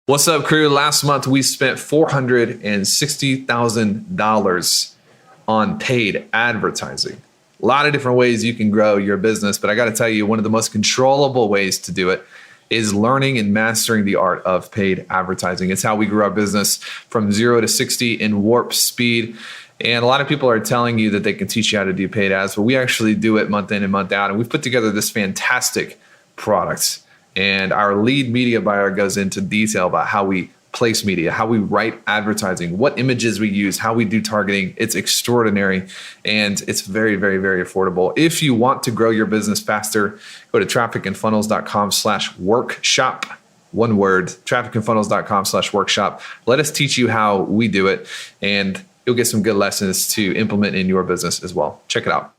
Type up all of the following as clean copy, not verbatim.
What's up, crew? Last month, we spent $460,000 on paid advertising. A lot of different ways you can grow your business, but I got to tell you, one of the most controllable ways to do it is learning and mastering the art of paid advertising. It's how we grew our business from 0 to 60 in warp speed. And a lot of people are telling you that they can teach you how to do paid ads, but we actually do it month in and month out. And we've put together this fantastic product. And our lead media buyer goes into detail about how we place media, how we write advertising, what images we use, how we do targeting. It's extraordinary, and it's very, very, very affordable. If you want to grow your business faster, go to trafficandfunnels.com/workshop. One word, trafficandfunnels.com/workshop. Let us teach you how we do it, and you'll get some good lessons to implement in your business as well. Check it out.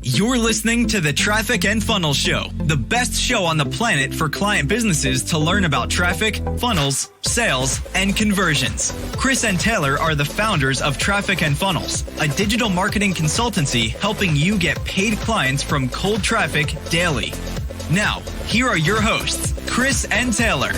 You're listening to the Traffic and Funnels Show, the best show on the planet for client businesses to learn about traffic, funnels, sales, and conversions. Chris and Taylor are the founders of Traffic and Funnels, a digital marketing consultancy helping you get paid clients from cold traffic daily. Now, here are your hosts, Chris and Taylor.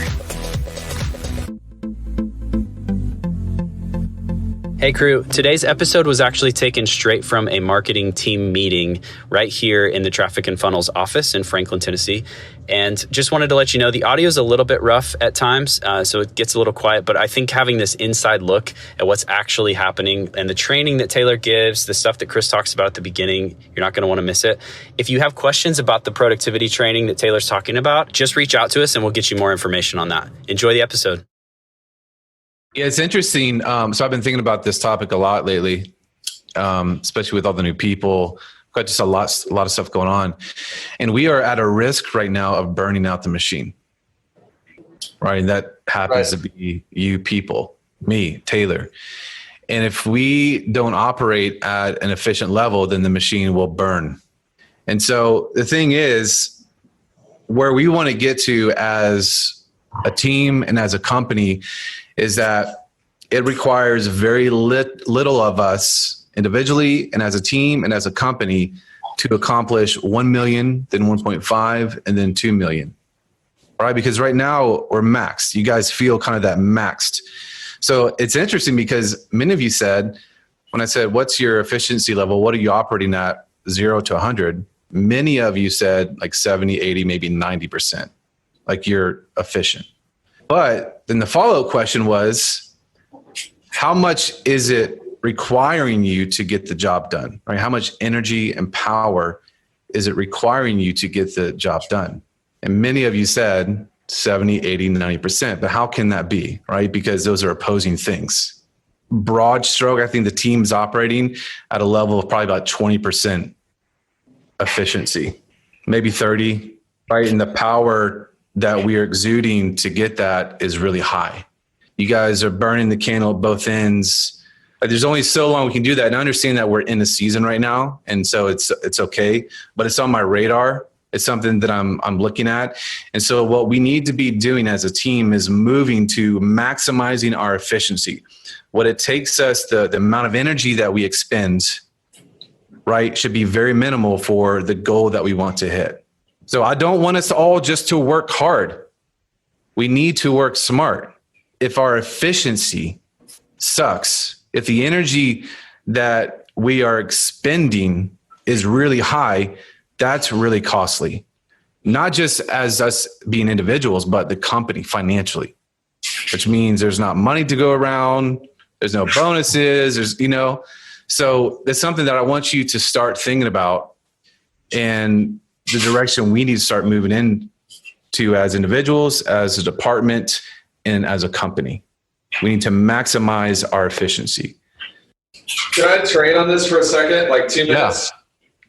Hey crew, today's episode was actually taken straight from a marketing team meeting right here in the Traffic and Funnels office in Franklin, Tennessee. And just wanted to let you know the audio is a little bit rough at times, so it gets a little quiet, but I think having this inside look at what's actually happening and the training that Taylor gives, the stuff that Chris talks about at the beginning, you're not going to want to miss it. If you have questions about the productivity training that Taylor's talking about, just reach out to us and we'll get you more information on that. Enjoy the episode. Yeah, it's interesting. So I've been thinking about this topic a lot lately, especially with all the new people. Got just a lot of stuff going on. And we are at a risk right now of burning out the machine. Right? And that happens to be you people, me, Taylor. And if we don't operate at an efficient level, then the machine will burn. And so the thing is, where we want to get to as a team and as a company is that it requires very little of us individually and as a team and as a company to accomplish 1 million, then 1.5, and then 2 million. All right? Because right now we're maxed. You guys feel kind of that maxed. So it's interesting because many of you said, when I said, what's your efficiency level? What are you operating at 0 to 100? Many of you said like 70, 80, maybe 90%. Like you're efficient. But then the follow-up question was, how much is it requiring you to get the job done? Right? How much energy and power is it requiring you to get the job done? And many of you said 70, 80, 90%. But how can that be? Right? Because those are opposing things. Broad stroke, I think the team's operating at a level of probably about 20% efficiency, maybe 30, right? And the power that we are exuding to get that is really high. You guys are burning the candle at both ends. There's only so long we can do that. And I understand that we're in a season right now. And so it's okay, but it's on my radar. It's something that I'm looking at. And so what we need to be doing as a team is moving to maximizing our efficiency. What it takes us, the amount of energy that we expend, right, should be very minimal for the goal that we want to hit. So I don't want us all just to work hard. We need to work smart. If our efficiency sucks, if the energy that we are expending is really high, that's really costly. Not just as us being individuals, but the company financially, which means there's not money to go around. There's no bonuses. So it's something that I want you to start thinking about. And the direction we need to start moving into as individuals, as a department, and as a company. We need to maximize our efficiency. Can I trade on this for a second? Like 2 minutes?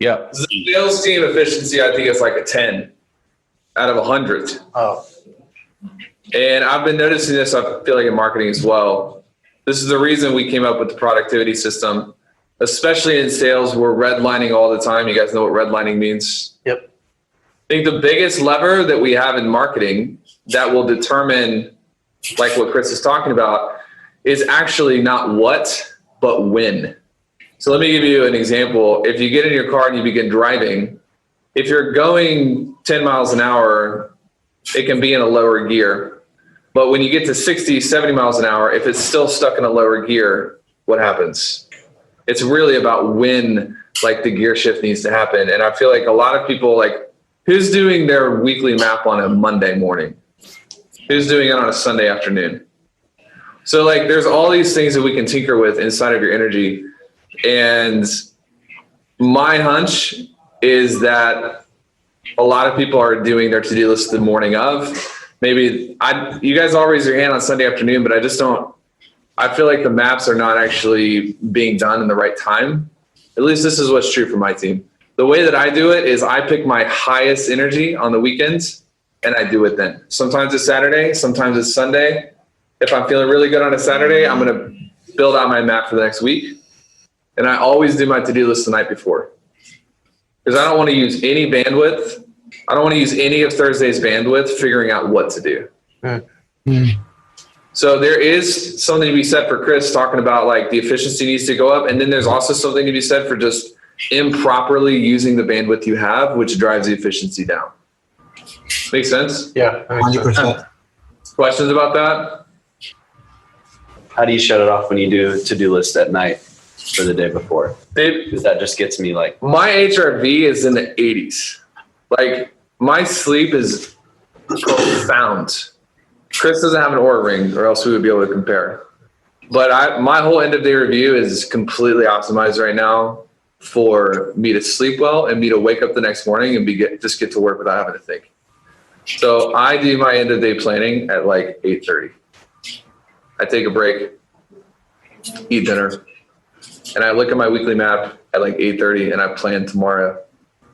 Yeah. The sales team efficiency, I think it's like a 10 out of 100. Oh. And I've been noticing this, I feel like in marketing as well. This is the reason we came up with the productivity system, especially in sales. We're redlining all the time. You guys know what redlining means? Yep. I think the biggest lever that we have in marketing that will determine, like what Chris is talking about, is actually not what, but when. So let me give you an example. If you get in your car and you begin driving, if you're going 10 miles an hour, it can be in a lower gear. But when you get to 60, 70 miles an hour, if it's still stuck in a lower gear, what happens? It's really about when like the gear shift needs to happen. And I feel like a lot of people, like, who's doing their weekly map on a Monday morning? Who's doing it on a Sunday afternoon? So like, there's all these things that we can tinker with inside of your energy. And my hunch is that a lot of people are doing their to-do list the morning of. Maybe you guys all raise your hand on Sunday afternoon, but I feel like the maps are not actually being done in the right time. At least this is what's true for my team. The way that I do it is I pick my highest energy on the weekends and I do it then. Sometimes it's Saturday, sometimes it's Sunday. If I'm feeling really good on a Saturday, I'm going to build out my map for the next week. And I always do my to-do list the night before because I don't want to use any bandwidth. I don't want to use any of Thursday's bandwidth figuring out what to do. Mm-hmm. So there is something to be said for Chris talking about like the efficiency needs to go up. And then there's also something to be said for just improperly using the bandwidth you have, which drives the efficiency down. Makes sense? Yeah. 100%. Questions about that? How do you shut it off when you do to-do list at night for the day before? Because that just gets me like... My HRV is in the 80s. Like my sleep is profound. Chris doesn't have an Oura ring or else we would be able to compare. But my whole end of day review is completely optimized right now for me to sleep well and me to wake up the next morning and just get to work without having to think. So I do my end of day planning at like 8:30. I take a break, eat dinner, and I look at my weekly map at like 8:30 and I plan tomorrow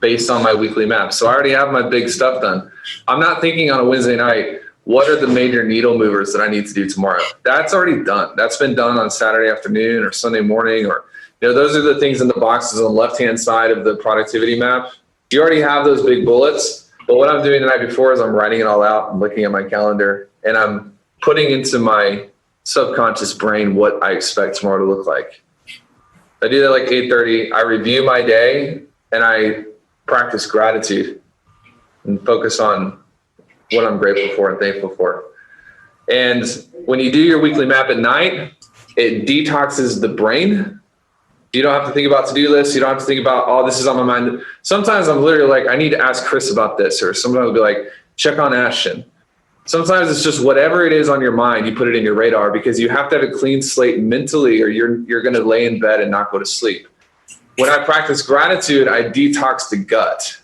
based on my weekly map. So I already have my big stuff done. I'm not thinking on a Wednesday night, what are the major needle movers that I need to do tomorrow? That's already done. That's been done on Saturday afternoon or Sunday morning, or, those are the things in the boxes on the left-hand side of the productivity map. You already have those big bullets, but what I'm doing the night before is I'm writing it all out. I'm looking at my calendar and I'm putting into my subconscious brain what I expect tomorrow to look like. I do that like 8:30. I review my day and I practice gratitude and focus on what I'm grateful for and thankful for. And when you do your weekly map at night, it detoxes the brain. You don't have to think about to-do lists. You don't have to think about, oh, this is on my mind. Sometimes I'm literally like, I need to ask Chris about this, or sometimes I'll be like, check on Ashton. Sometimes it's just whatever it is on your mind, you put it in your radar because you have to have a clean slate mentally or you're going to lay in bed and not go to sleep. When I practice gratitude, I detox the gut.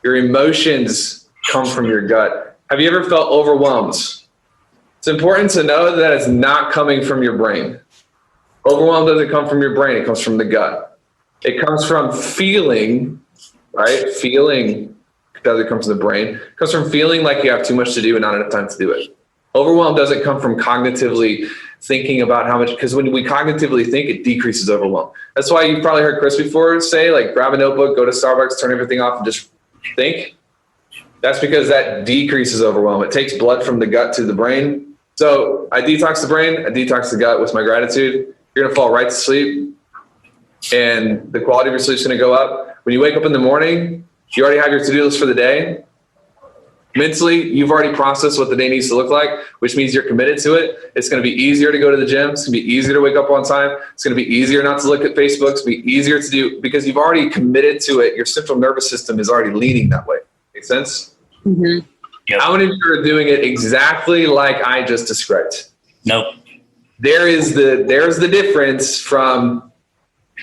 Your emotions come from your gut. Have you ever felt overwhelmed? It's important to know that it's not coming from your brain. Overwhelm doesn't come from your brain. It comes from the gut. It comes from feeling, right? Feeling doesn't come from the brain. It comes from feeling like you have too much to do and not enough time to do it. Overwhelm doesn't come from cognitively thinking about how much, because when we cognitively think, it decreases overwhelm. That's why you've probably heard Chris before say, like, grab a notebook, go to Starbucks, turn everything off, and just think. That's because that decreases overwhelm. It takes blood from the gut to the brain. So I detox the brain, I detox the gut with my gratitude. You're going to fall right to sleep and the quality of your sleep is going to go up. When you wake up in the morning, you already have your to-do list for the day. Mentally, you've already processed what the day needs to look like, which means you're committed to it. It's going to be easier to go to the gym. It's going to be easier to wake up on time. It's going to be easier not to look at Facebook. It's going to be easier to do because you've already committed to it. Your central nervous system is already leaning that way. Make sense? Mm-hmm. Yep. How many of you are doing it exactly like I just described? Nope. There's the difference from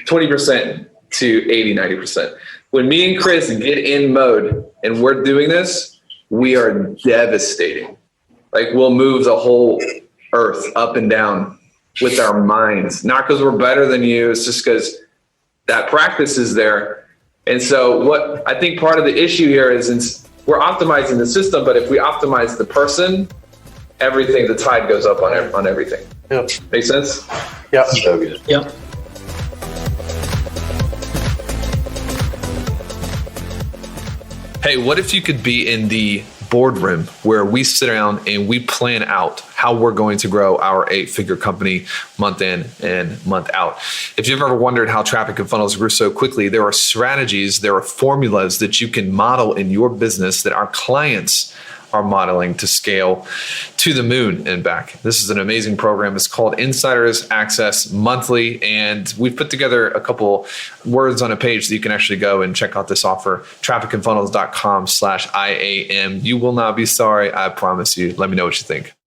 20% to 80, 90%. When me and Chris get in mode and we're doing this, we are devastating. Like we'll move the whole earth up and down with our minds, not because we're better than you. It's just because that practice is there. And so what I think part of the issue here is we're optimizing the system, but if we optimize the person, the tide goes up on everything. Yep. Make sense? Yep. So good. Yep. Hey, what if you could be in the boardroom where we sit down and we plan out how we're going to grow our 8-figure company month in and month out? If you've ever wondered how traffic and funnels grew so quickly, there are strategies, there are formulas that you can model in your business that our clients our modeling to scale to the moon and back. This is an amazing program. It's called Insiders Access Monthly, and we've put together a couple words on a page that you can actually go and check out this offer, trafficandfunnels.com/IAM. You will not be sorry, I promise you. Let me know what you think.